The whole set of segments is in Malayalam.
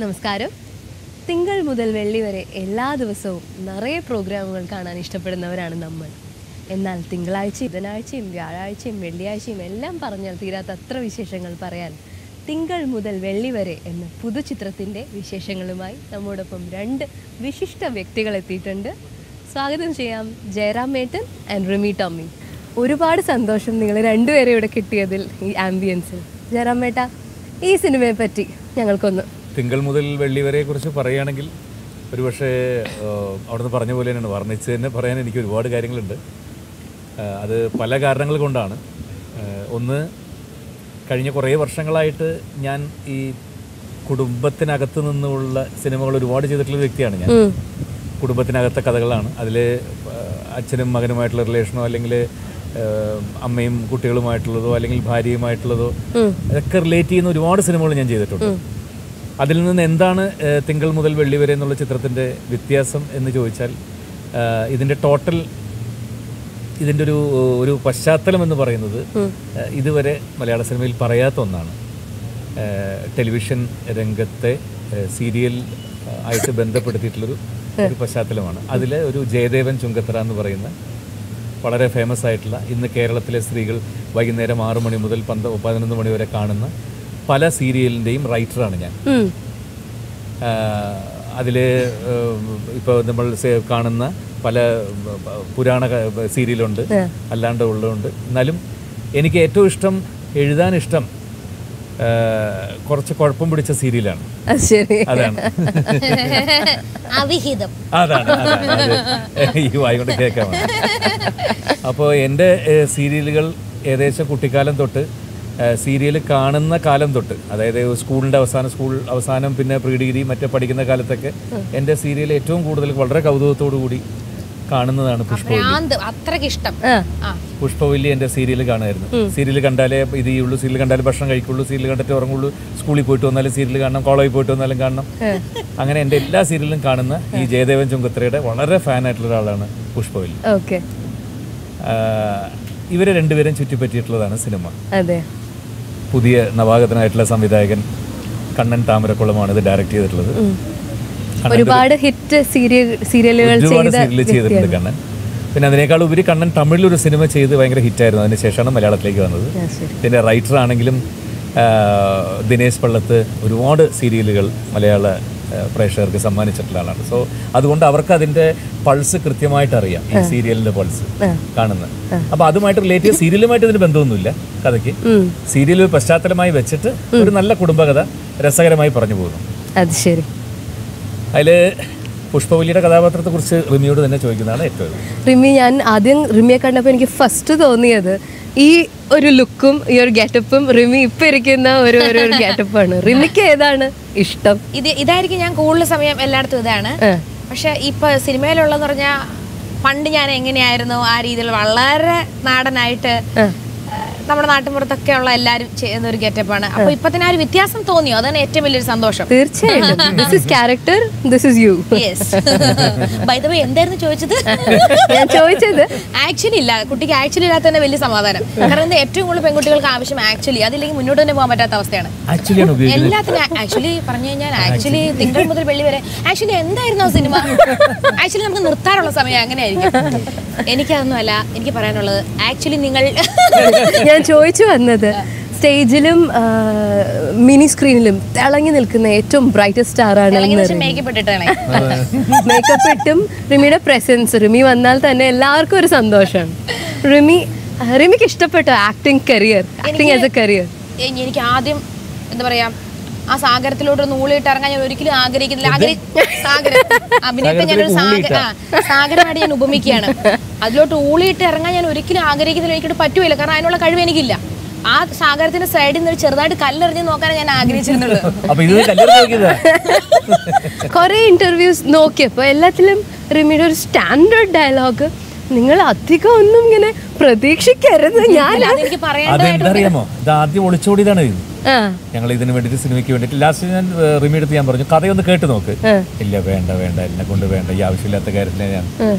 നമസ്കാരം. തിങ്കൾ മുതൽ വെള്ളി വരെ എല്ലാ ദിവസവും നിറയെ പ്രോഗ്രാമുകൾ കാണാൻ ഇഷ്ടപ്പെടുന്നവരാണ് നമ്മൾ. എന്നാൽ തിങ്കളാഴ്ചയും ബുധനാഴ്ചയും വ്യാഴാഴ്ചയും വെള്ളിയാഴ്ചയും എല്ലാം പറഞ്ഞാൽ തീരാത്ത അത്ര വിശേഷങ്ങൾ പറയാൻ തിങ്കൾ മുതൽ വെള്ളി വരെ എന്ന പുതുചിത്രത്തിൻ്റെ വിശേഷങ്ങളുമായി നമ്മോടൊപ്പം രണ്ട് വിശിഷ്ട വ്യക്തികൾ എത്തിയിട്ടുണ്ട്. സ്വാഗതം ചെയ്യാം ജയറാം മേത്തൻ ആൻഡ് റിമി ടോമി. ഒരുപാട് സന്തോഷം നിങ്ങൾ രണ്ടുപേരെ ഇവിടെ കിട്ടിയതിൽ, ഈ ആംബിയൻസിൽ. ജയറാം മേട്ട, ഈ സിനിമയെ പറ്റി ഞങ്ങൾക്കൊന്ന്. തിങ്കൾ മുതൽ വെള്ളി വരെ കുറിച്ച് പറയുകയാണെങ്കിൽ ഒരുപക്ഷെ അവിടുന്ന് പറഞ്ഞ പോലെ തന്നെയാണ്, വർണ്ണിച്ച് തന്നെ പറയാൻ എനിക്ക് ഒരുപാട് കാര്യങ്ങളുണ്ട്. അത് പല കാരണങ്ങൾ കൊണ്ടാണ്. ഒന്ന്, കഴിഞ്ഞ കുറേ വർഷങ്ങളായിട്ട് ഞാൻ ഈ കുടുംബത്തിനകത്ത് നിന്നുള്ള സിനിമകൾ ഒരുപാട് ചെയ്തിട്ടുള്ള വ്യക്തിയാണ് ഞാൻ. കുടുംബത്തിനകത്തെ കഥകളാണ്. അതിൽ അച്ഛനും മകനുമായിട്ടുള്ള റിലേഷനോ അല്ലെങ്കിൽ അമ്മയും കുട്ടികളുമായിട്ടുള്ളതോ അല്ലെങ്കിൽ ഭാര്യയുമായിട്ടുള്ളതോ അതൊക്കെ റിലേറ്റ് ചെയ്യുന്ന ഒരുപാട് സിനിമകൾ ഞാൻ ചെയ്തിട്ടുണ്ട്. അതിൽ നിന്ന് എന്താണ് തിങ്കൾ മുതൽ വെള്ളി വരെ എന്നുള്ള ചിത്രത്തിൻ്റെ വ്യത്യാസം എന്ന് ചോദിച്ചാൽ, ഇതിൻ്റെ ഒരു പശ്ചാത്തലം എന്ന് പറയുന്നത് ഇതുവരെ മലയാള സിനിമയിൽ പറയാത്ത ഒന്നാണ്. ടെലിവിഷൻ രംഗത്തെ സീരിയൽ ആയിട്ട് ബന്ധപ്പെടുത്തിയിട്ടുള്ളൊരു പശ്ചാത്തലമാണ്. അതിൽ ഒരു ജയദേവൻ ചുങ്കത്തറ എന്ന് പറയുന്ന വളരെ ഫേമസ് ആയിട്ടുള്ള, ഇന്ന് കേരളത്തിലെ സ്ത്രീകൾ വൈകുന്നേരം 6 മണി മുതൽ 11 മണി വരെ കാണുന്ന പല സീരിയലിൻ്റെയും റൈറ്ററാണ് ഞാൻ. അതിൽ ഇപ്പോൾ നമ്മൾ കാണുന്ന പല പുരാണ സീരിയലുണ്ട്, അല്ലാണ്ട് ഉള്ളതുണ്ട്. എന്നാലും എനിക്ക് ഏറ്റവും ഇഷ്ടം, എഴുതാനിഷ്ടം കുറച്ച് കുഴപ്പം പിടിച്ച സീരിയലാണ്. അതാണ് ഈ വായി കൊണ്ട് കേൾക്കാൻ. അപ്പോൾ എൻ്റെ സീരിയലുകൾ ഏകദേശം കുട്ടിക്കാലം തൊട്ട്, സീരിയൽ കാണുന്ന കാലം തൊട്ട്, അതായത് സ്കൂളിൻ്റെ സ്കൂൾ അവസാനം പിന്നെ പ്രീ ഡിഗ്രി മറ്റേ പഠിക്കുന്ന കാലത്തൊക്കെ എൻ്റെ സീരിയൽ ഏറ്റവും കൂടുതൽ വളരെ കൗതുകത്തോടു കൂടി കാണുന്നതാണ് പുഷ്പവല്ലി. എൻ്റെ സീരിയൽ കാണുമായിരുന്നു. സീരിയൽ കണ്ടാലേ ഇത് ഉള്ളൂ, സീരിയൽ കണ്ടാലേ ഭക്ഷണം കഴിക്കുള്ളൂ, സീരിയൽ കണ്ടിട്ട് ഉറങ്ങുള്ളൂ, സ്കൂളിൽ പോയിട്ട് വന്നാലും സീരിയൽ കാണണം, കോളേജിൽ പോയിട്ട് വന്നാലും കാണണം. അങ്ങനെ എൻ്റെ എല്ലാ സീരിയലും കാണുന്ന ഈ ജയദേവൻ ചുങ്കത്തറയുടെ വളരെ ഫാനായിട്ടുള്ള ഒരാളാണ് പുഷ്പവല്ലി. ഇവരെ രണ്ടുപേരും ചുറ്റിപ്പറ്റിയിട്ടുള്ളതാണ് സിനിമ. പുതിയ നവാഗതനായിട്ടുള്ള സംവിധായകൻ കണ്ണൻ താമരക്കുളമാണ് ഇത് ഡയറക്റ്റ് ചെയ്തിട്ടുള്ളത്. ഒരുപാട് ഹിറ്റ് സീരിയലുകൾ ചെയ്തിട്ടുണ്ട് കണ്ണൻ. പിന്നെ അതിനേക്കാൾ ഉപരി കണ്ണൻ തമിഴിലൊരു സിനിമ ചെയ്ത് ഭയങ്കര ഹിറ്റായിരുന്നു. അതിനുശേഷമാണ് മലയാളത്തിലേക്ക് വന്നത്. ഇതിൻ്റെ റൈറ്റർ ആണെങ്കിലും ദിനേശ് പള്ളത്ത് ഒരുപാട് സീരിയലുകൾ മലയാള പ്രേക്ഷകർക്ക് സമ്മാനിച്ചിട്ടുള്ള ആളാണ്. സോ അതുകൊണ്ട് അവർക്ക് അതിൻ്റെ പൾസ് കൃത്യമായിട്ട് അറിയാം, ഈ സീരിയലിൻ്റെ പൾസ് കാണുന്നത്. അപ്പോൾ അതുമായിട്ട് റിലേറ്റ് ചെയ്ത് സീരിയലുമായിട്ട് ഇതിന് ബന്ധമൊന്നുമില്ല കഥയ്ക്ക്. സീരിയൽ പശ്ചാത്തലമായി വെച്ചിട്ട് ഒരു നല്ല കുടുംബകഥ രസകരമായി പറഞ്ഞു പോകുന്നു. അത് ശരി. അതിൽ പുഷ്പവല്ലിയുടെ കഥാപാത്രത്തെ കുറിച്ച് റിമിയോട് തന്നെ ചോദിക്കുന്നതാണ് ഏറ്റവും. റിമി, ഞാൻ ആദ്യം റിമിയെ കണ്ടപ്പോൾ എനിക്ക് ഫസ്റ്റ് തോന്നിയത് ഈ ഒരു ലുക്കും ഈ ഒരു ഗെറ്റപ്പും റിമി ഇപ്പൊ ഇരിക്കുന്ന ഒരു ഗെറ്റപ്പാണ്. റിമിക്ക് ഏതാണ് ഇഷ്ടം? ഇതായിരിക്കും ഞാൻ കൂടുതൽ സമയം എല്ലായിടത്തും ഇതാണ്. പക്ഷെ ഇപ്പൊ സിനിമയിലുള്ളതെന്ന് പറഞ്ഞാൽ പണ്ട് ഞാൻ എങ്ങനെയായിരുന്നു ആ രീതിയിൽ വളരെ നാടനായിട്ട് നമ്മുടെ നാട്ടിൻപുറത്തൊക്കെ ഉള്ള എല്ലാവരും ചെയ്യുന്ന ഒരു ഗെറ്റപ്പാണ്. അപ്പൊ ഇപ്പൊ തന്നെ ആ ഒരു വ്യത്യാസം തോന്നിയോ? അതാണ് ഏറ്റവും വലിയൊരു സന്തോഷം. തീർച്ചയായിട്ടും. എന്തായിരുന്നു ചോദിച്ചത്? ഞാൻ ചോദിച്ചത് ആക്ച്വലി ഇല്ല, കുട്ടിക്ക് ആക്ച്വലി ഇല്ലാത്ത തന്നെ വലിയ സമാധാനം. കാരണം ഏറ്റവും കൂടുതൽ പെൺകുട്ടികൾക്ക് ആവശ്യം ആക്ച്വലി, അതില്ലെങ്കിൽ മുന്നോട്ട് തന്നെ പോകാൻ പറ്റാത്ത അവസ്ഥയാണ് എല്ലാത്തിനും. ആക്ച്വലി പറഞ്ഞു കഴിഞ്ഞാൽ ആക്ച്വലി തിങ്കൾ മുതൽ വെള്ളി വരെ ആക്ച്വലി എന്തായിരുന്നു ആ സിനിമ? ആക്ച്വലി നമുക്ക് നിർത്താനുള്ള സമയം അങ്ങനെയായിരിക്കും. എനിക്കതൊന്നും അല്ല, എനിക്ക് പറയാനുള്ളത് ആക്ച്വലി നിങ്ങൾ ഞാൻ ചോദിച്ചു വന്നത്, സ്റ്റേജിലും മിനി സ്ക്രീനിലും തിളങ്ങി നിൽക്കുന്ന ഏറ്റവും ബ്രൈറ്റസ്റ്റ് സ്റ്റാർ ആണ്. മേക്കപ്പ് ഇട്ടും റിമിയുടെ പ്രസൻസ്, റിമി വന്നാൽ തന്നെ എല്ലാവർക്കും ഒരു സന്തോഷമാണ്. റിമിക്ക് ഇഷ്ടപ്പെട്ട acting career, acting as A career? എനിക്ക് ആദ്യം എന്താ പറയാ, ആ സാഗരത്തിലോട്ട് നൂളിട്ട് ഇറങ്ങാൻ ഞാൻ ഒരിക്കലും ആഗ്രഹിക്കുന്നില്ല. അഭിനയത്തെ ഞാനൊരു സാഗരമായിട്ട് ഞാൻ ഉപമിക്കുകയാണ്. അതിലോട്ട് ഊളിയിട്ട് ഇറങ്ങാൻ ഞാൻ ഒരിക്കലും ആഗ്രഹിക്കുന്നില്ല. എനിക്കിട്ട് പറ്റുമില്ല, കാരണം അതിനുള്ള കഴിവ് എനിക്കില്ല. ആ സാഗരത്തിന്റെ സൈഡിൽ നിന്ന് ചെറുതായിട്ട് കല്ലെറിഞ്ഞ് നോക്കാനാണ് ഞാൻ ആഗ്രഹിച്ചിരുന്നുള്ളൂ. കുറെ ഇന്റർവ്യൂസ് നോക്കിയപ്പോ എല്ലാത്തിലും റിമിയുടെ ഒരു സ്റ്റാൻഡേർഡ് ഡയലോഗ് നിങ്ങൾ അധികം ഒന്നും ഇങ്ങനെ പ്രതീക്ഷിക്കരുത്. എനിക്ക് പറയാറിയാമോ, ഇത് ആദ്യം ഒളിച്ചോടിയതാണ്. ഞങ്ങൾ ഇതിന് വേണ്ടിട്ട് സിനിമയ്ക്ക് വേണ്ടിട്ട് ലാസ്റ്റ് ഞാൻ റിമി എടുത്ത് ഞാൻ പറഞ്ഞു, കഥയൊന്ന് കേട്ട് നോക്ക്. ഇല്ല, വേണ്ട എന്നെ കൊണ്ട് വേണ്ട, ഈ ആവശ്യമില്ലാത്ത കാര്യത്തിലാണ് ഞാൻ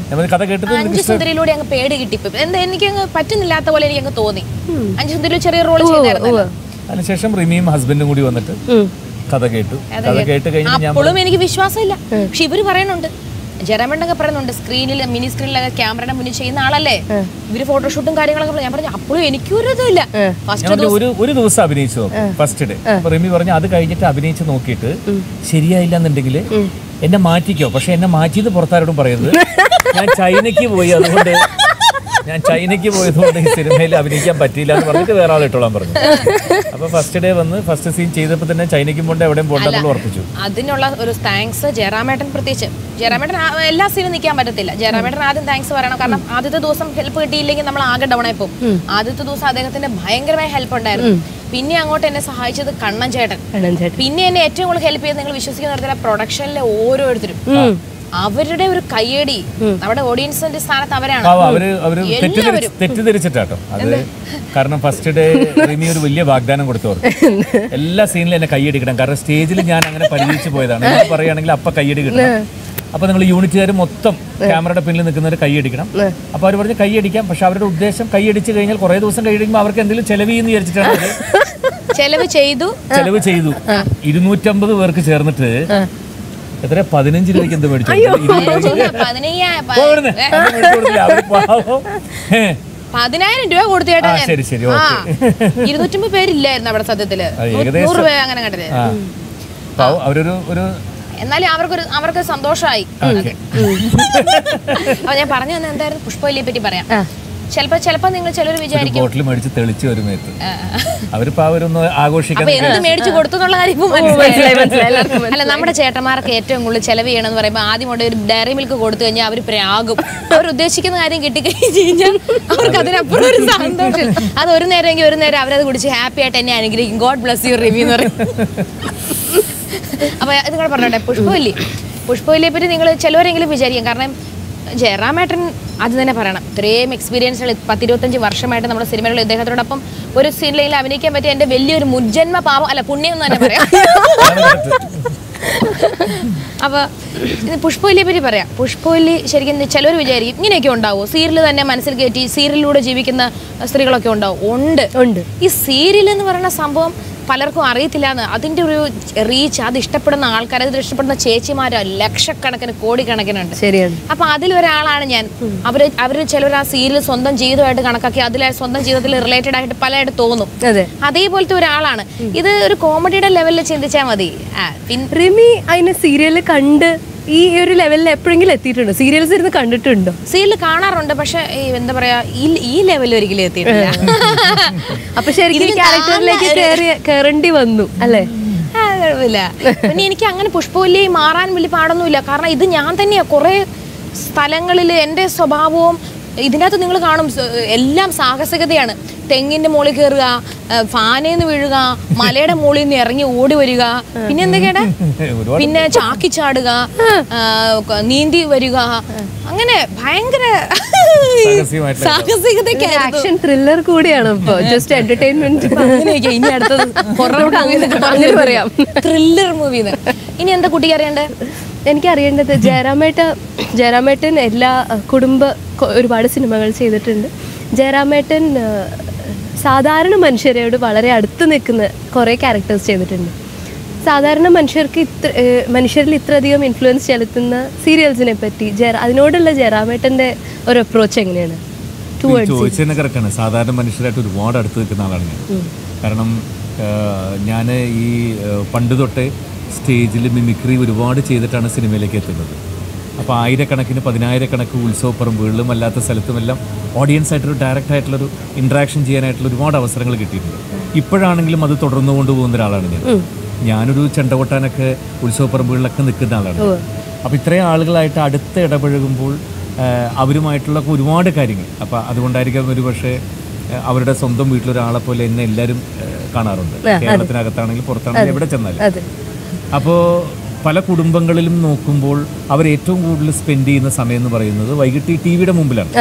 കഥ കേട്ടത്. 5 സുന്ദരിയിലൂടെ അങ്ങ് പേടി കിട്ടി. എന്താ എനിക്ക് പറ്റുന്നില്ലാത്ത പോലെ എനിക്ക് തോന്നി. 5 സുന്ദരിയിൽ ചെറിയ റോൾ ചെയ്തായിരുന്നു. അതിനുശേഷം റിമിയും ഹസ്ബൻഡും കൂടി വന്നിട്ട് കഥ കേട്ട് കഴിഞ്ഞ് ഞാൻ അപ്പോഴും എനിക്ക് വിശ്വാസമില്ല. പക്ഷെ ഇവര് പറയുന്നുണ്ട്, ജയറാമേട്ടനൊക്കെ പറയുന്നുണ്ട്, സ്ക്രീനിൽ മിനി സ്ക്രീനിലൊക്കെ ക്യാമറയുടെ മുന്നിൽ ചെയ്യുന്ന ആളല്ലേ, ഇവര് ഫോട്ടോഷൂട്ടും കാര്യങ്ങളൊക്കെ. ഞാൻ പറഞ്ഞു അപ്പോഴും എനിക്കൊരു ഇതുമില്ല. ഒരു ദിവസം അഭിനയിച്ചു ഫസ്റ്റ് ഡേ. റിമി പറഞ്ഞു അത് കഴിഞ്ഞിട്ട് അഭിനയിച്ച് നോക്കിയിട്ട് ശരിയായില്ല എന്നുണ്ടെങ്കിൽ എന്നെ മാറ്റിക്കോ, പക്ഷെ എന്നെ മാറ്റിയത് പുറത്താരോടും പറയരുത്. ഞാൻ ചൈനയ്ക്ക് പോയതുകൊണ്ട് ഈ സിനിമയിൽ അഭിനയിക്കാൻ പറ്റിയില്ല എന്ന് പറഞ്ഞിട്ട് വേറെ ആൾ ഇട്ടോളാൻ പറഞ്ഞു. അപ്പൊ ഫസ്റ്റ് ഡേ വന്ന് ഫസ്റ്റ് സീൻ ചെയ്തപ്പോൾ തന്നെ ചൈനയ്ക്കും കൊണ്ട് എവിടെയും പോകണ്ടെന്നുള്ള ഉറപ്പിച്ചു. അതിനുള്ള ഒരു താങ്ക്സ് ജയറാമേട്ടൻ, പ്രത്യേകിച്ച് ജയറാമേട്ടൻ എല്ലാ സീനും നിൽക്കാൻ പറ്റത്തില്ല. ജയറാമേട്ടൻ ആദ്യം താങ്ക്സ് പറയണം. കാരണം ആദ്യത്തെ ദിവസം ഹെൽപ്പ് കിട്ടിയില്ലെങ്കിൽ നമ്മൾ ആകെ ഡൗൺ ആയി പോകും. ആദ്യത്തെ ദിവസം അദ്ദേഹത്തിന്റെ ഭയങ്കരമായ ഹെൽപ്പ് ഉണ്ടായിരുന്നു. പിന്നെ അങ്ങോട്ട് എന്നെ സഹായിച്ചത് കണ്ണൻ ചേട്ടൻ. പിന്നെ എന്നെ ഏറ്റവും കൂടുതൽ ഹെൽപ്പ് ചെയ്ത് നിങ്ങൾ വിശ്വസിക്കുന്ന തരത്തിലുള്ള പ്രൊഡക്ഷനിലെ ഓരോരുത്തരും അവരുടെ ഒരു കയ്യടി നമ്മുടെ ഓഡിയൻസിന്റെ സ്ഥാനത്ത് അവരാണ്. തെറ്റിദ്ധരിച്ചിട്ടാട്ടോ അത്. കാരണം ഫസ്റ്റ് ഡേ റിമി ഒരു വലിയ വാഗ്ദാനം കൊടുത്തു, എല്ലാ സീനിലും എന്നെ കയ്യടിക്കണം. കാരണം സ്റ്റേജിൽ ഞാൻ അങ്ങനെ പരിചയിച്ചു പോയതാണ്. പറയുകയാണെങ്കിൽ അപ്പൊ കയ്യടി കിട്ടണം. അപ്പൊ നിങ്ങൾ യൂണിറ്റുകാർ മൊത്തം ക്യാമറയുടെ പിന്നിൽ നിൽക്കുന്നവർ കൈയടിക്കണം. അപ്പൊ അവർ പറഞ്ഞ് കൈയടിക്കാം, പക്ഷെ അവരുടെ ഉദ്ദേശം കൈയടിച്ചു കഴിഞ്ഞാൽ കുറെ ദിവസം കൈയടിക്കുമ്പോൾ അവർക്ക് എന്തെങ്കിലും ചെലവ് ചെയ്യുന്ന വിചാരിച്ചിട്ടാണ്. ചെലവ് ചെയ്തു 250 പേർക്ക് ചേർന്നിട്ട് എത്ര 15 രൂപയ്ക്ക് എന്ത് മേടിച്ചു? 10,000 രൂപ കൊടുത്തു ചേട്ടാ. ശരി 250 പേരില്ലായിരുന്നു അവിടെ സത്യത്തില്. 100 രൂപ അങ്ങനെ കണ്ടത്. എന്നാലും അവർക്ക് സന്തോഷമായി. അപ്പൊ ഞാൻ പറഞ്ഞു തന്നെ എന്തായിരുന്നു പുഷ്പവല്ലിയെ പറ്റി പറയാം. ചിലപ്പോ നിങ്ങൾ ചിലർ വിചാരിക്കും ബോട്ടിൽ മേടിച്ച് തെളിച്ച് വരുന്നേത്ത് അവരിപ്പോ അവരൊന്ന് ആഘോഷിക്കാൻ എന്ത് മേടിച്ചു കൊടുത്തു എന്നുള്ള കാര്യം അല്ല. നമ്മുടെ ചേട്ടന്മാർക്ക് ഏറ്റവും കൂടുതൽ ചെലവ് ചെയ്യണമെന്ന് പറയുമ്പോൾ ആദ്യം കൊണ്ട് ഒരു ഡയറി മിൽക്ക് കൊടുത്തു കഴിഞ്ഞാൽ അവർ പ്രാകും. അവർ ഉദ്ദേശിക്കുന്ന കാര്യം കിട്ടിക്കഴിഞ്ഞ് കഴിഞ്ഞാൽ അവർക്ക് അതിനപ്പുറം ഒരു സന്തോഷം. അത് ഒരു നേരമെങ്കിൽ ഒരു നേരം അവരത് കുടിച്ച് ഹാപ്പി ആയിട്ട് എന്നെ അനുഗ്രഹിക്കും. ഗോഡ് ബ്ലസ് യു റിവ്യൂ എന്ന് പറയും. അപ്പൊ നിങ്ങൾ പറഞ്ഞോട്ടെ, പുഷ്പവല്ലിയെ പറ്റി നിങ്ങൾ ചിലവരെങ്കിലും വിചാരിക്കും. കാരണം ജയറാമേട്ടൻ അത് തന്നെ പറയണം, ഇത്രയും എക്സ്പീരിയൻസുകൾ 10-25 വർഷമായിട്ട് നമ്മുടെ സിനിമകളിൽ ഇദ്ദേഹത്തോടൊപ്പം ഒരു സീനിലെങ്കിലും അഭിനയിക്കാൻ പറ്റിയ എൻ്റെ വലിയൊരു മുജ്ജന്മ പാപം അല്ല പുണ്യം എന്ന് തന്നെ പറയാം. അപ്പൊ പുഷ്പവല്ലിയെ പറ്റി പറയാം. പുഷ്പവല്ലി ശരിക്കും ചിലർ വിചാരിക്കും ഇങ്ങനെയൊക്കെ ഉണ്ടാവുമോ, സീരിയൽ തന്നെ മനസ്സിൽ കയറ്റി സീരിയലിലൂടെ ജീവിക്കുന്ന സ്ത്രീകളൊക്കെ ഉണ്ടാവും. ഉണ്ട്. ഈ സീരിയൽ എന്ന് പറയുന്ന സംഭവം പലർക്കും അറിയത്തില്ല എന്ന്. അതിൻ്റെ ഒരു റീച്ച്, അത് ഇഷ്ടപ്പെടുന്ന ആൾക്കാർ, അത് ഇഷ്ടപ്പെടുന്ന ചേച്ചിമാരോ ലക്ഷക്കണക്കിന് കോടിക്കണക്കിനുണ്ട്. ശരിയാണ്. അപ്പൊ അതിലൊരാളാണ് ഞാൻ. അവര് ചിലർ ആ സീരിയൽ സ്വന്തം ജീവിതമായിട്ട് കണക്കാക്കി അതിൽ സ്വന്തം ജീവിതത്തിൽ റിലേറ്റഡ് ആയിട്ട് പലതായിട്ട് തോന്നും. അതേപോലത്തെ ഒരാളാണ്. ഇത് ഒരു കോമഡിയുടെ ലെവലിൽ ചിന്തിച്ചാൽ മതി. റിമി അതിന് സീരിയല് കണ്ട് ഈ ഒരു ലെവലിൽ എപ്പോഴെങ്കിലും എത്തിയിട്ടുണ്ടോ? സീരിയൽസ് ഇരുന്ന് കണ്ടിട്ടുണ്ടോ? സീരിയൽ കാണാറുണ്ട്, പക്ഷെ എന്താ പറയാ ഈ ലെവലിൽ ഒരിക്കലും എത്തിയിട്ടില്ല. അപ്പൊ ശരിക്കും ക്യാരക്ടറിലേക്ക് കയറേണ്ടി വന്നു അല്ലേ? കുഴപ്പമില്ല. പിന്നെ എനിക്ക് അങ്ങനെ പുഷ്പവല്ലി മാറാൻ വലിയ പാടൊന്നുമില്ല. കാരണം ഇത് ഞാൻ തന്നെയാ കുറെ സ്ഥലങ്ങളിൽ എൻ്റെ സ്വഭാവവും ഇതിനകത്ത് നിങ്ങൾ കാണും. എല്ലാം സാഹസികതയാണ്. തെങ്ങിന്റെ മുകളിൽ കയറുക, ഫാനേന്ന് വീഴുക, മലയുടെ മുകളിൽ നിന്ന് ഇറങ്ങി ഓടി വരിക, പിന്നെ എന്തൊക്കെയാണ്, പിന്നെ ചാക്കിച്ചാടുക, നീന്തി വരിക, അങ്ങനെ ഭയങ്കര ആക്ഷൻ ത്രില്ലർ കൂടിയാണ്. ഇപ്പൊ ജസ്റ്റ് എന്റർടൈൻമെന്റ് അങ്ങനെയൊക്കെ. ഇനി അടുത്തത് അങ്ങനെ പറയാം, ത്രില്ലർ മൂവിന്ന്. ഇനി എന്താ കുട്ടിക്ക് അറിയണ്ടേ? എനിക്കറിയേണ്ടത് ജയറാമേട്ടൻ എല്ലാ ഒരുപാട് സിനിമകൾ ചെയ്തിട്ടുണ്ട്. ജയറാമേട്ടൻ സാധാരണ മനുഷ്യരോട് വളരെ അടുത്ത് നിൽക്കുന്ന കുറേ ക്യാരക്ടേഴ്സ് ചെയ്തിട്ടുണ്ട്. സാധാരണ മനുഷ്യരിൽ ഇത്രയധികം ഇൻഫ്ലുവൻസ് ചെലുത്തുന്ന സീരിയൽസിനെ പറ്റി അതിനോടുള്ള ജയറാമേട്ടൻ്റെ ഒരു അപ്രോച്ച് എങ്ങനെയാണ്? ചോദിച്ചതിന് കറക്റ്റാണ്. സാധാരണ മനുഷ്യരായിട്ട് ഒരുപാട് അടുത്ത് നിൽക്കുന്ന ആളാണ് ഞാൻ. കാരണം ഞാൻ ഈ പണ്ട് തൊട്ടേ സ്റ്റേജിൽ മിമിക്രി ഒരുപാട് ചെയ്തിട്ടാണ് സിനിമയിലേക്ക് എത്തുന്നത്. അപ്പോൾ 1000-കണക്കിന് 10,000-കണക്കിന് ഉത്സവപ്പറമ്പുകളിലും അല്ലാത്ത സ്ഥലത്തുമെല്ലാം ഓഡിയൻസ് ആയിട്ടൊരു ഡയറക്റ്റ് ആയിട്ടുള്ളൊരു ഇൻട്രാക്ഷൻ ചെയ്യാനായിട്ടുള്ള ഒരുപാട് അവസരങ്ങൾ കിട്ടിയിട്ടുണ്ട്. ഇപ്പോഴാണെങ്കിലും അത് തുടർന്നു കൊണ്ടുപോകുന്ന ഒരാളാണ് ഞാനൊരു ചെണ്ടകൊട്ടാനൊക്കെ ഉത്സവപ്പറമ്പുകളിലൊക്കെ നിൽക്കുന്ന ആളാണ്. അപ്പോൾ ഇത്രയും ആളുകളായിട്ട് അടുത്ത് ഇടപഴകുമ്പോൾ അവരുമായിട്ടുള്ള ഒരുപാട് കാര്യങ്ങൾ, അപ്പോൾ അതുകൊണ്ടായിരിക്കും ഒരു പക്ഷേ അവരുടെ സ്വന്തം വീട്ടിലൊരാളെ പോലെ എന്നെ എല്ലാവരും കാണാറുണ്ട്. കേരളത്തിനകത്താണെങ്കിലും പുറത്താണെങ്കിലും എവിടെ ചെന്നാലും. അപ്പോൾ പല കുടുംബങ്ങളിലും നോക്കുമ്പോൾ അവർ ഏറ്റവും കൂടുതൽ സ്പെൻഡ് ചെയ്യുന്ന സമയം എന്ന് പറയുന്നത് വൈകിട്ട് ഈ ടി വിയുടെ മുമ്പിലാണ്.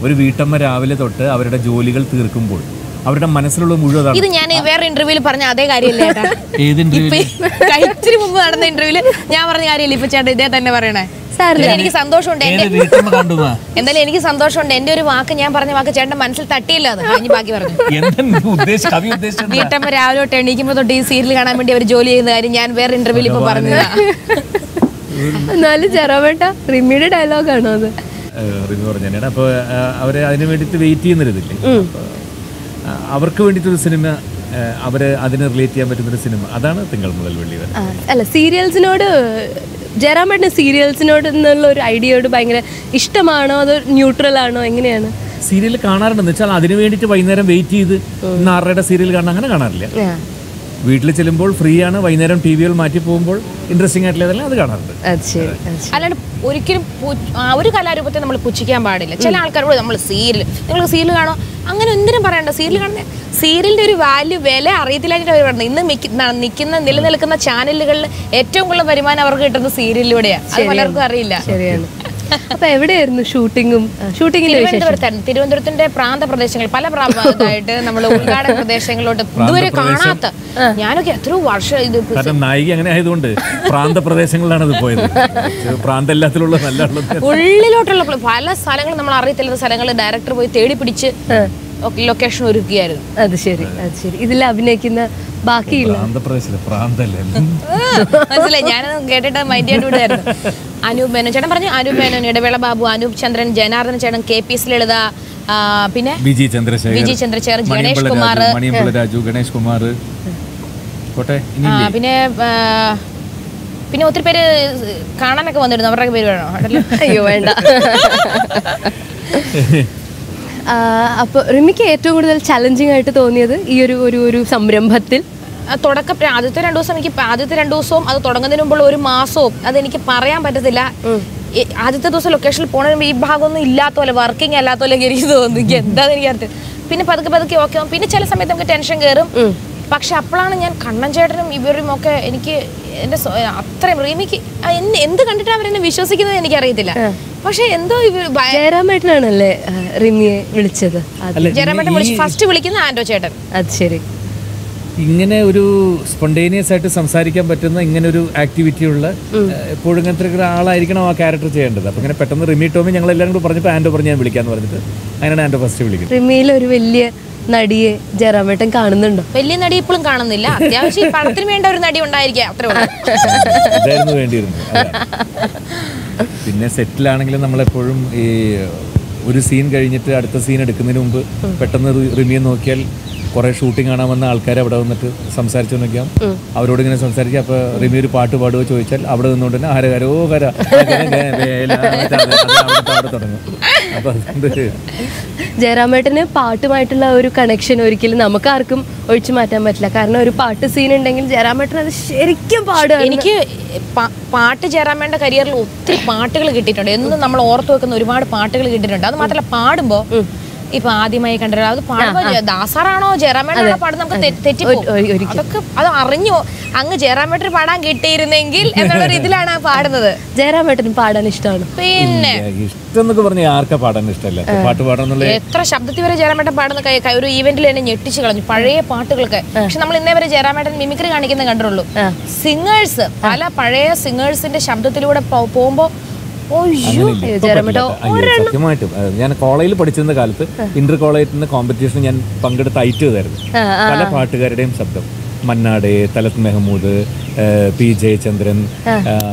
ഒരു വീട്ടമ്മ രാവിലെ തൊട്ട് അവരുടെ ജോലികൾ തീർക്കുമ്പോൾ അവരുടെ മനസ്സിലുള്ള മുഴുവൻ അതാണ്. ഇത് ഞാൻ വേറെ ഇന്റർവ്യൂവിൽ പറഞ്ഞ അതേ കാര്യമല്ലേ ചേട്ടാ? ഏത് ഇന്റർവ്യൂ? ഇച്ചിരി മുമ്പ് നടന്ന ഇന്റർവ്യൂല് ഞാൻ പറഞ്ഞ കാര്യമില്ല ഇപ്പൊ ചേട്ടാ ഇതേ തന്നെ പറയണേ. എനിക്ക് സന്തോഷമുണ്ട്, എന്തായാലും എനിക്ക് സന്തോഷമുണ്ട്. എന്റെ ഒരു വാക്ക്, ഞാൻ പറഞ്ഞ വാക്ക് ചേട്ടന്റെ മനസ്സിൽ തട്ടിയില്ല. അത് കഴിഞ്ഞ് ബാക്കി പറഞ്ഞു. വീട്ടമ്മ രാവിലെ തൊട്ട് എണീക്കുമ്പോ തൊട്ട് ഈ സീരിയൽ കാണാൻ വേണ്ടി അവർ ജോലി ചെയ്യുന്ന കാര്യം ഞാൻ വേറെ ഇന്റർവ്യൂവിൽ ഇപ്പൊ പറഞ്ഞതാ. എന്നാലും ജെറാമേട്ട റിമിയുടെ ഡയലോഗാണോ അത്? റിമി പറഞ്ഞാൽ അപ്പോൾ അവരെ അതിന് വേണ്ടിയിട്ട് വെയിറ്റ് ചെയ്യുന്നൊരിതില്ലേ, അവർക്ക് വേണ്ടിയിട്ടൊരു സിനിമ, അവരെ അതിനെ റിലേറ്റ് ചെയ്യാൻ പറ്റുന്നൊരു സിനിമ, അതാണ് തിങ്കൾ മുതൽ വെള്ളി വരെ. അല്ല, സീരിയൽസിനോട് ജെറാമേട്ടന് സീരിയൽസിനോട് എന്നുള്ള ഒരു ഐഡിയയോട് ഭയങ്കര ഇഷ്ടമാണോ അതോ ന്യൂട്രൽ ആണോ, എങ്ങനെയാണ്? സീരിയൽ കാണാറുണ്ടെന്ന് വെച്ചാൽ അതിന് വേണ്ടിയിട്ട് വൈകുന്നേരം വെയിറ്റ് ചെയ്ത് ഇന്ന് 6:30 സീരിയൽ കാണാൻ അങ്ങനെ കാണാറില്ല. വീട്ടിൽ ചെല്ലുമ്പോൾ ഫ്രീ ആണ്, വൈകുന്നേരം ടി വികൾ മാറ്റി പോകുമ്പോൾ ഇൻട്രസ്റ്റിംഗ് ആയിട്ടുള്ളതെല്ലാം അത് കാണാറുണ്ട്. അല്ലാണ്ട് ഒരിക്കലും ഒരു കലാരൂപത്തെ നമ്മൾ പുച്ഛിക്കാൻ പാടില്ല. ചില ആൾക്കാരോട് നമ്മൾ സീരിയൽ, നിങ്ങൾക്ക് സീരിയൽ കാണോ, അങ്ങനെ എന്തിനും പറയണ്ട. സീരിയൽ കാണുന്ന സീരിയലിന്റെ ഒരു വില അറിയത്തില്ലായിട്ട് അവർ പറയുന്നത്. ഇന്ന് നിലനിൽക്കുന്ന ചാനലുകളിൽ ഏറ്റവും കൂടുതൽ വരുമാനം അവർക്ക് കിട്ടുന്ന സീരിയലിലൂടെയാണ്. അത് പലർക്കും അറിയില്ല. ശരിയാണ്. അപ്പൊ എവിടെയായിരുന്നു ഷൂട്ടിങ്ങും? തിരുവനന്തപുരത്തിന്റെ പ്രാന്ത പ്രദേശങ്ങൾ, പല പ്രാന്തമായിട്ട് നമ്മൾ ഉദ്ഘാടന പ്രദേശങ്ങളിലോട്ട് ഇതുവരെ കാണാത്ത, ഞാനൊക്കെ എത്രയോ വർഷം ഇത് നായിക അങ്ങനെ ആയതുകൊണ്ട് പ്രാന്തപ്രദേശങ്ങളിലാണ് അത് പോയത്. പ്രാന്ത എല്ലാത്തിലുള്ള നല്ല ഉള്ളിലോട്ടുള്ള പല സ്ഥലങ്ങളും നമ്മൾ അറിയത്തില്ലാത്ത സ്ഥലങ്ങൾ ഡയറക്ടർ പോയി തേടി പിടിച്ച് ലൊക്കേഷൻ ഒരുക്കിയായിരുന്നു. അത് ശരി, അത് ശരി. ഇതിൽ അഭിനയിക്കുന്ന ബാക്കിയില്ല മനസ്സിലായി. ഞാനത് കേട്ടിട്ട് മൈൻഡ് ചെയ്യാൻ വിടുമായിരുന്നു. അനൂപ് മേനോൻ ചേട്ടൻ പറഞ്ഞു, അനൂപ് മേനോൻ, ഇടവേള ബാബു, അനൂപ് ചന്ദ്രൻ, ജനാർദ്ദന ചേട്ടൻ, KPS ലളിത, പിന്നെ വിജി ചന്ദ്രശേഖർ, ഗണേഷ് കുമാർ, ഗണേഷ് കുമാർ, പിന്നെ പിന്നെ ഒത്തിരി പേര് കാണാനൊക്കെ വന്നിരുന്നു. അവരുടെ പേര് വേണോ? അയ്യോ വേണ്ട. അപ്പോൾ റിമിക്ക് ഏറ്റവും കൂടുതൽ ചലഞ്ചിങ് ആയിട്ട് തോന്നിയത് ഈ ഒരു സംരംഭത്തിൽ? ആദ്യത്തെ 2 ദിവസം എനിക്ക് ആദ്യത്തെ 2 ദിവസവും അത് തുടങ്ങുന്നതിന് മുമ്പുള്ള ഒരു മാസവും അതെനിക്ക് പറയാൻ പറ്റത്തില്ല. ആദ്യത്തെ ദിവസം ലൊക്കേഷനിൽ പോകണമെങ്കിൽ ഈ ഭാഗമൊന്നും ഇല്ലാത്ത പോലെ, വർക്കിംഗ് അല്ലാത്ത പോലെ എനിക്ക് തോന്നുന്നു. എനിക്ക് എന്താണെന്ന് എനിക്ക് അറിയാം. പിന്നെ പതുക്കെ ഓക്കെ ആവും. പിന്നെ ചില സമയത്ത് നമുക്ക് ടെൻഷൻ കയറും. പക്ഷെ അപ്പോഴാണ് ഞാൻ കണ്ണൻ ചേട്ടനും ഇവരും ഒക്കെ എനിക്ക് എൻ്റെ അത്രയും റിമിക്ക് എന്ത് കണ്ടിട്ട് അവരെന്നെ വിശ്വസിക്കുന്നത് എനിക്കറിയത്തില്ല. പക്ഷെ എന്തോ ജയറാമേട്ടനാണല്ലേ റിമിയെ വിളിച്ചത്? ജയറാമേട്ടൻ ഫസ്റ്റ് വിളിക്കുന്ന ആൻഡോ ചേട്ടൻ. അത് ശരി. ഇങ്ങനെ ഒരു സ്പോണ്ടേനിയസ് ആയിട്ട് സംസാരിക്കാൻ പറ്റുന്ന ഇങ്ങനെ ഒരു ആക്ടിവിറ്റി ഉള്ള എപ്പോഴും ഇങ്ങനത്തെ ഒരാളായിരിക്കണം ആ ക്യാരക്ടർ ചെയ്യേണ്ടത്. അപ്പൊ ഇങ്ങനെ പെട്ടെന്ന് റിമി ടോമി ഞങ്ങൾ എല്ലാവരും കൂടി പറഞ്ഞപ്പോൾ ആൻഡോ പറഞ്ഞ് ഞാൻ വിളിക്കാന്ന് പറഞ്ഞിട്ട് അങ്ങനെയാണ് ആൻഡോ ഫസ്റ്റ് വിളിക്കുന്നത്. റിമിയിൽ ഒരു വലിയ നടിയെ ജയറാമേട്ടൻ കാണുന്നുണ്ടോ? വലിയ നടി ഇപ്പോഴും കാണുന്നില്ല. അത്യാവശ്യം ഈ പടത്തിന് വേണ്ട ഒരു നടി ഉണ്ടായിരിക്കാം, അത്രേ ഉള്ളൂ. വേണ്ടിയിരുന്നു. പിന്നെ സെറ്റിലാണെങ്കിലും നമ്മളെപ്പോഴും ഈ ഒരു സീൻ കഴിഞ്ഞിട്ട് അടുത്ത സീൻ എടുക്കുന്നതിന് മുമ്പ് പെട്ടെന്ന് റിമിയെ നോക്കിയാൽ കുറെ ഷൂട്ടിംഗ് കാണാൻ വന്ന ആൾക്കാർ അവിടെ വന്നിട്ട് സംസാരിച്ചു നോക്കിയാൽ അവരോട് ഇങ്ങനെ സംസാരിക്കുക. അപ്പൊ റിമി ഒരു പാട്ട് പാടുകയോ ചോദിച്ചാൽ അവിടെ നിന്നുകൊണ്ട് തന്നെ ഹരഹരോ ഹര അവിടെ തുടങ്ങും. അപ്പൊ അതുകൊണ്ട് ജയറാമേട്ടന് പാട്ടുമായിട്ടുള്ള ഒരു കണക്ഷൻ ഒരിക്കലും നമുക്ക് ആർക്കും ഒഴിച്ചു മാറ്റാൻ പറ്റില്ല. കാരണം ഒരു പാട്ട് സീൻ ഉണ്ടെങ്കിൽ ജയറാമേട്ടൻ അത് ശരിക്കും പാടുക. എനിക്ക് പാട്ട് ജയറാമേട്ടൻ്റെ കരിയറിൽ ഒത്തിരി പാട്ടുകൾ കിട്ടിയിട്ടുണ്ട്. എന്നും നമ്മൾ ഓർത്തു വെക്കുന്ന ഒരുപാട് പാട്ടുകൾ കിട്ടിയിട്ടുണ്ട്. അത് മാത്രമല്ല പാടുമ്പോൾ ഇപ്പൊ ആദ്യമായി കണ്ടത് അത് പാടുമ്പോ ദാസാറാണോ ജയറാമേട്ടനാണോ പാടുന്നത് നമുക്ക് തെറ്റിപ്പോകും. അതൊക്കെ അത് അറിഞ്ഞു അങ്ങ് ജയറാമേട്ടന് പാടാൻ കിട്ടിയിരുന്നെങ്കിൽ എന്നുള്ള രീതിയിലാണ് പാടുന്നത്. ജയറാമേട്ടന് പാടാൻ ഇഷ്ടമാണ്. പിന്നെ ഇഷ്ടം പറഞ്ഞാൽ ആർക്കാ പാടാൻ ഇഷ്ടമല്ല? പാട്ട് പാടാനുള്ള എത്ര ശബ്ദത്തിൽ വരെ ജയറാമേട്ടൻ പാടുന്ന ഒരു ഈവന്റിൽ എന്നെ ഞെട്ടിച്ചു കളഞ്ഞു പഴയ പാട്ടുകളൊക്കെ. പക്ഷെ നമ്മൾ ഇന്നേ വരെ ജയറാമേട്ടൻ മിമിക്രി കാണിക്കുന്ന കണ്ടിട്ടുള്ളൂ. സിംഗേഴ്സ് പല പഴയ സിംഗേഴ്സിന്റെ ശബ്ദത്തിലൂടെ പോകുമ്പോ സത്യമായിട്ടും ഞാൻ കോളേജിൽ പഠിച്ചിരുന്ന കാലത്ത് ഇന്റർ കോളേജിൽ കോമ്പറ്റീഷൻ ഞാൻ പങ്കെടുത്ത് ഐറ്റ് ചെയ്തായിരുന്നു. പല പാട്ടുകാരുടെയും ശബ്ദം, മന്നാടെ, തലത് മെഹമ്മൂദ്, പി ജയചന്ദ്രൻ,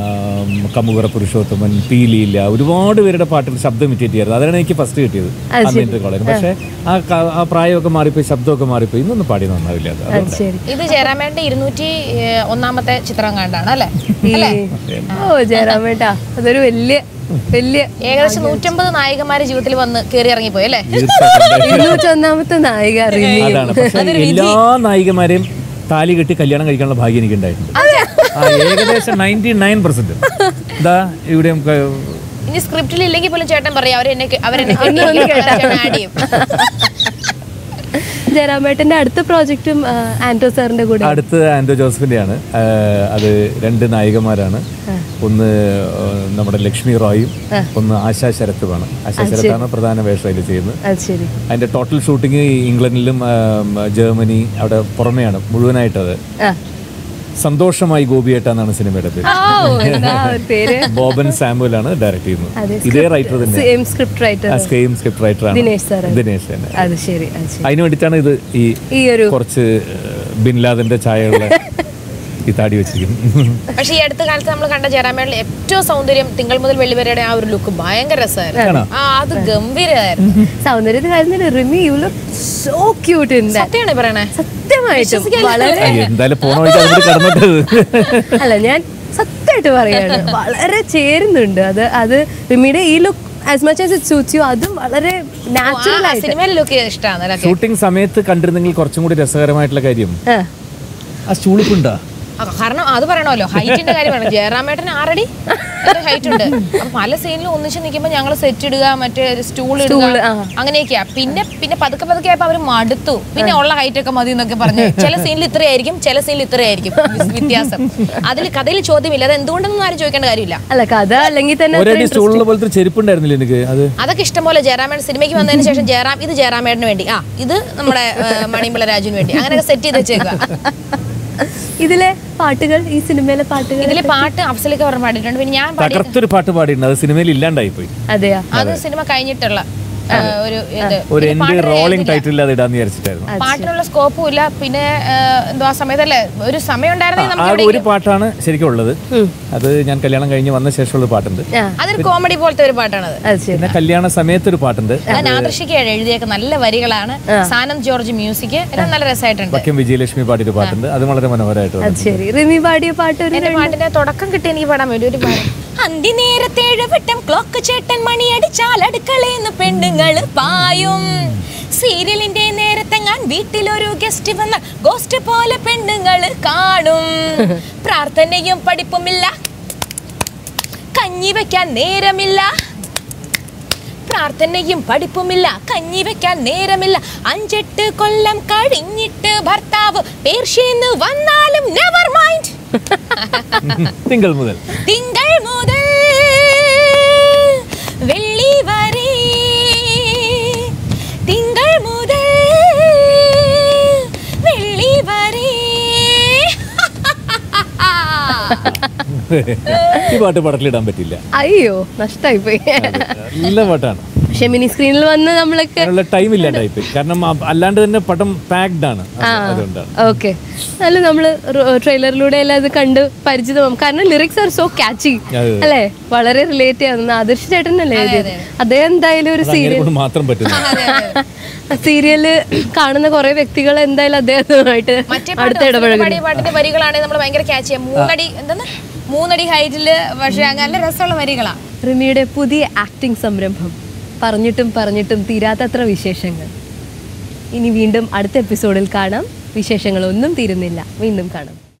കമുകറ പുരുഷോത്തമൻ, പി ലീല, ഒരുപാട് പേരുടെ പാട്ടുകൾ ശബ്ദം ഇമിറ്റേറ്റ് ചെയ്യാറ്. അതാണ് എനിക്ക് ഫസ്റ്റ് കിട്ടിയത് അന്ന് ഇന്റർ കോളേജിൽ. പക്ഷെ ആ പ്രായമൊക്കെ മാറിപ്പോയി, ശബ്ദമൊക്കെ മാറിപ്പോയി. ഇന്നൊന്നും പാടി നന്നാവില്ല. ഇത് ജയറാമേട്ടന്റെ 201ാമത്തെ ചിത്രം കണ്ടാണ് അല്ലേ? ഓ ജയറാമേട്ടാ, അതൊരു വലിയ ഏകദേശം 150 നായികമാര് ജീവിതത്തിൽ വന്ന് കയറി ഇറങ്ങിപ്പോയി അല്ലേ? 201ാമത്തെ നായിക. എല്ലാ നായികമാരെയും താലി കെട്ടി കല്യാണം കഴിക്കാനുള്ള ഭാഗ്യം എനിക്കുണ്ടായിരുന്നു. ഏകദേശം 99%. ഇതാ ഇവിടെ ഇനി സ്ക്രിപ്റ്റിൽ ഇല്ലെങ്കിൽ പോലും ചേട്ടൻ പറയാം അവരെന്നെ ജയറാമേട്ടന്റെ അടുത്ത പ്രോജക്റ്റും ആന്റോ സാറിന്റെ കൂടെ. അടുത്ത് ആൻഡോ ജോസഫിൻ്റെയാണ്. അത് 2 നായികമാരാണ്. ഒന്ന് നമ്മുടെ ലക്ഷ്മി റോയും ഒന്ന് ആശാ ശരത്തുമാണ്. ആശാ ശരത്താണ് പ്രധാന വേഷം അതിൽ ചെയ്യുന്നത്. അതിന്റെ ടോട്ടൽ ഷൂട്ടിങ് ഇംഗ്ലണ്ടിലും ജർമ്മനി അവിടെ പുറമെയാണ് മുഴുവനായിട്ടത്. സന്തോഷമായി ഗോപിയേട്ടാന്നാണ് സിനിമയുടെ പേര്. ബോബൻ സാമുവൽ ആണ് ഡയറക്ട് ചെയ്യുന്നത്. ഇതേ റൈറ്റർ തന്നെ, സെയിം സ്ക്രിപ്റ്റ് റൈറ്ററാണ് ദിനേശ് തന്നെ. അതിന് വേണ്ടിയിട്ടാണ് ഇത് ഈ കുറച്ച് ബിൻ ലാദന്റെ ഛായയുള്ള ഈ താടി വെച്ചിരിക്കുന്നു. പക്ഷെ ഈ അടുത്ത കാലത്ത് നമ്മൾ കണ്ട ജയറാമേട്ടനിൽ ഏറ്റവും സൗന്ദര്യം തിങ്കൾ മുതൽ വെള്ളി വരെയുടെ ആ ഒരു ലുക്ക് ഭയങ്കര രസമായിരുന്നു. അത് ഗംഭീരമായിരുന്നു. സൗന്ദര്യത്തിന്റെ കാര്യത്തിൽ Rimi you look so cute ഉണ്ട്. സത്യമാണ് പറയണേ, സത്യമായിട്ടും എന്തായാലും പോണ അല്ല ഞാൻ സത്യമായിട്ട് പറയാണ്, വളരെ ചേരുന്നുണ്ട്. അത് റിമിയുടെ ഈ look as much as it suits you, അതും വളരെ നാച്ചുറൽ ആയിട്ട് സിനിമയിലെ ലുക്ക് ഇഷ്ടമാണ്. ഷൂട്ടിംഗ് സമയത്ത് കണ്ടിരുന്നെങ്കിൽ കുറച്ചും കൂടി രസകരമായിട്ടുള്ള കാര്യം ആ സ്റ്റൂളിപ്പുണ്ടാ. കാരണം അത് പറയണമല്ലോ, ഹൈറ്റിന്റെ കാര്യം പറയണം. ജയറാമേട്ടന് 6 അടി ഹൈറ്റ് ഉണ്ട്. അപ്പൊ പല സീനിലും ഒന്നിച്ച് നിൽക്കുമ്പോൾ ഞങ്ങൾ സെറ്റ് ഇടുക, മറ്റേ സ്റ്റൂൾ ഇടുക, അങ്ങനെയൊക്കെയാ. പിന്നെ പതുക്കെ ആയപ്പോ അവര് മടുത്തു. പിന്നെ ഉള്ള ഹൈറ്റ് ഒക്കെ മതി എന്നൊക്കെ പറഞ്ഞു. ചില സീനിൽ ഇത്രയായിരിക്കും, ചില സീനിൽ ഇത്രയായിരിക്കും വ്യത്യാസം. അതിൽ കഥയിൽ ചോദ്യമില്ല. അത് എന്തുകൊണ്ടൊന്നും ആരും ചോദിക്കേണ്ട കാര്യമില്ല. അല്ല കഥ അല്ലെങ്കിൽ തന്നെ അതൊക്കെ ഇഷ്ടംപോലെ ജയറാമേട്ടൻ സിനിമയ്ക്ക് വന്നതിന് ശേഷം ഇത് ജയറാമേട്ടന് വേണ്ടി, ഇത് നമ്മുടെ മണിമ്പിള്ള രാജുവിന് വേണ്ടി, അങ്ങനെയൊക്കെ സെറ്റ് ചെയ്ത് വെച്ചേക്കുക. ഇതിലെ പാട്ടുകൾ, ഈ സിനിമയിലെ പാട്ടുകൾ, ഇതിലെ പാട്ട് അഫ്സലൊക്കെ പറഞ്ഞ പാടിയിട്ടുണ്ട്. പിന്നെ ഞാൻ തകർത്തൊരു പാട്ട് പാടിയിട്ടുണ്ട്. അത് സിനിമയിൽ ഇല്ലാണ്ടായി പോയി. അതെയാ? അത് സിനിമ കഴിഞ്ഞിട്ടുള്ള പാട്ടിനുള്ള സ്കോപ്പും ഇല്ല. പിന്നെ എന്തോ ആ സമയത്തല്ലേ ഒരു സമയം ഉണ്ടായിരുന്നെങ്കിൽ ഒരു പാട്ടാണ് ശരിക്കും ഉള്ളത്. അത് ഞാൻ കല്യാണം കഴിഞ്ഞ് വന്ന ശേഷമുള്ള പാട്ടുണ്ട്. അതൊരു കോമഡി പോലത്തെ ഒരു പാട്ടാണത്. പിന്നെ കല്യാണ സമയത്ത് ഒരു പാട്ടുണ്ട്. നാദൃഷിക്കാണ് എഴുതിയൊക്കെ, നല്ല വരികളാണ്. സാനന്ദ് ജോർജ് മ്യൂസിക്, എല്ലാം നല്ല രസമായിട്ടുണ്ട്. വിജയലക്ഷ്മി പാടിയൊരു പാട്ടുണ്ട്. അത് വളരെ മനോഹരമായിട്ട്. റിമി പാടിയ പാട്ട്, എന്റെ പാട്ടിന്റെ തുടക്കം കിട്ടി എനിക്ക് പാടാൻ വേണ്ടി ഒരു പാട്ട്. അന്തി നേരത്തെ 7 വട്ടം ക്ലോക്ക് ചേട്ടൻ മണിയടിച്ചാൽ അടുക്കളേന്ന് പെണ്ണുങ്ങള് പായും. സീരിയലിന്റെ നേരത്തെങ്ങാൻ വീട്ടിലൊരു ഗസ്റ്റ് വന്ന ഗോസ്റ്റ് പോലെ പെണ്ണുങ്ങള് കാണും. പ്രാർത്ഥനയും പഠിപ്പുമില്ല, കഞ്ഞി വെക്കാൻ നേരമില്ല. പ്രാർത്ഥനയും പഠിപ്പുമില്ല, കഞ്ഞി വെക്കാൻ നേരമില്ല. 5-8 കൊല്ലം കഴിഞ്ഞിട്ട് ഭർത്താവ് പേർഷ്യന്ന് വന്നാലും നെവർ മൈൻഡ്. തിങ്കൾ മുതൽ വെള്ളി വരെ, തിങ്കൾ മുതൽ വെള്ളി വരെ. ഈ പാട്ട് പടത്തിലിടാൻ പറ്റില്ല. അയ്യോ, നഷ്ടമായി പോയി. നല്ല പാട്ടാണ്. പക്ഷെ മിനി സ്ക്രീനിൽ വന്ന് നമ്മളൊക്കെ ടൈം ഇല്ലാണ്ടായി പോയി. കാരണം അല്ലാണ്ട് തന്നെ പടം പാക്ഡ് ആണ്. ഓക്കെ, നല്ല നമ്മള് ട്രെയിലറിലൂടെ എല്ലാം ഇത് കണ്ട് പരിചിതമാവും. കാരണം ലിറിക്സ് ആർ സോ കാച്ചി അല്ലേ, വളരെ റിലേറ്റ് ചെയ്യുന്ന. ആദർശ് ചേട്ടനല്ലേ അദ്ദേഹം എന്തായാലും ഒരു സീരിയല് കാണുന്ന കുറെ വ്യക്തികൾ എന്തായാലും അദ്ദേഹവുമായിട്ട് അടുത്ത പാട്ടിന്റെ വരികളാണെങ്കിൽ നമ്മൾ ഭയങ്കര ക്യാച്ച് 3 അടി ഹൈറ്റില്. പക്ഷെ നല്ല രസമുള്ള വരികളാണ്. റിമിയുടെ പുതിയ ആക്ടിംഗ് സംരംഭം, പറഞ്ഞിട്ടും തീരാത്തത്ര വിശേഷങ്ങൾ. ഇനി വീണ്ടും അടുത്ത എപ്പിസോഡിൽ കാണാം. വിശേഷങ്ങളൊന്നും തീരുന്നില്ല. വീണ്ടും കാണാം.